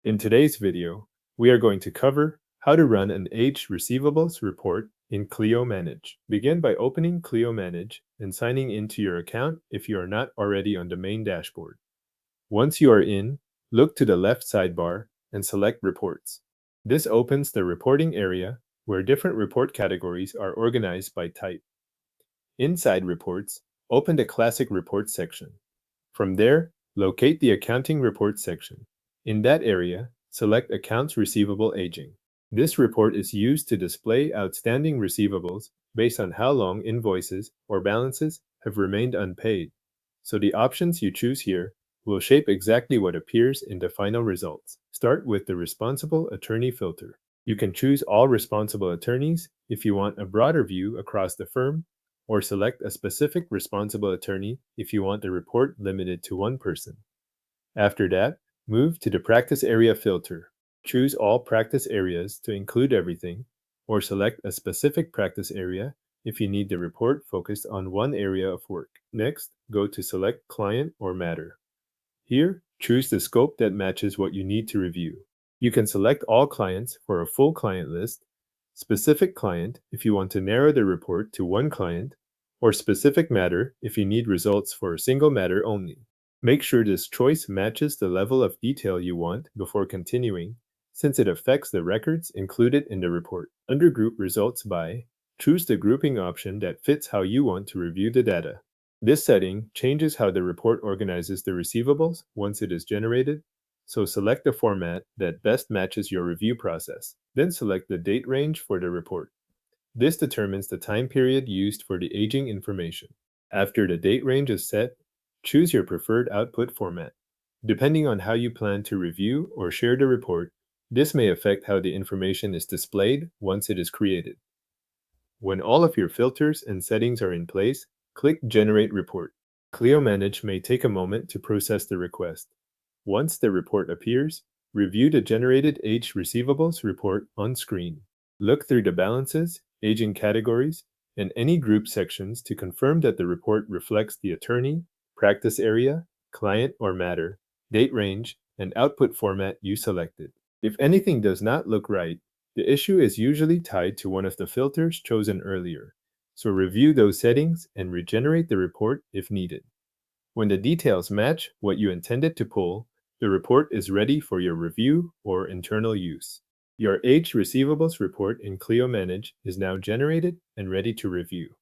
In today's video, we are going to cover how to run an Aged Receivables report in Clio Manage. Begin by opening Clio Manage and signing into your account if you are not already on the main dashboard. Once you are in, look to the left sidebar and select Reports. This opens the reporting area where different report categories are organized by type. Inside Reports, open the Classic Reports section. From there, locate the Accounting Reports section. In that area, select Accounts Receivable Aging. This report is used to display outstanding receivables based on how long invoices or balances have remained unpaid. So the options you choose here will shape exactly what appears in the final results. Start with the Responsible Attorney filter. You can choose all responsible attorneys if you want a broader view across the firm, or select a specific responsible attorney if you want the report limited to one person. After that, move to the Practice Area filter. Choose all practice areas to include everything, or select a specific practice area if you need the report focused on one area of work. Next, go to Select Client or Matter. Here, choose the scope that matches what you need to review. You can select all clients for a full client list, specific client if you want to narrow the report to one client, or specific matter if you need results for a single matter only. Make sure this choice matches the level of detail you want before continuing, since it affects the records included in the report. Under Group Results By, choose the grouping option that fits how you want to review the data. This setting changes how the report organizes the receivables once it is generated, so select the format that best matches your review process. Then select the date range for the report. This determines the time period used for the aging information. After the date range is set, choose your preferred output format. Depending on how you plan to review or share the report, this may affect how the information is displayed once it is created. When all of your filters and settings are in place, click Generate Report. Clio Manage may take a moment to process the request. Once the report appears, review the generated Aged Receivables report on screen. Look through the balances, aging categories, and any group sections to confirm that the report reflects the attorney, practice area, client or matter, date range, and output format you selected. If anything does not look right, the issue is usually tied to one of the filters chosen earlier, so review those settings and regenerate the report if needed. When the details match what you intended to pull, the report is ready for your review or internal use. Your Aged Receivables report in Clio Manage is now generated and ready to review.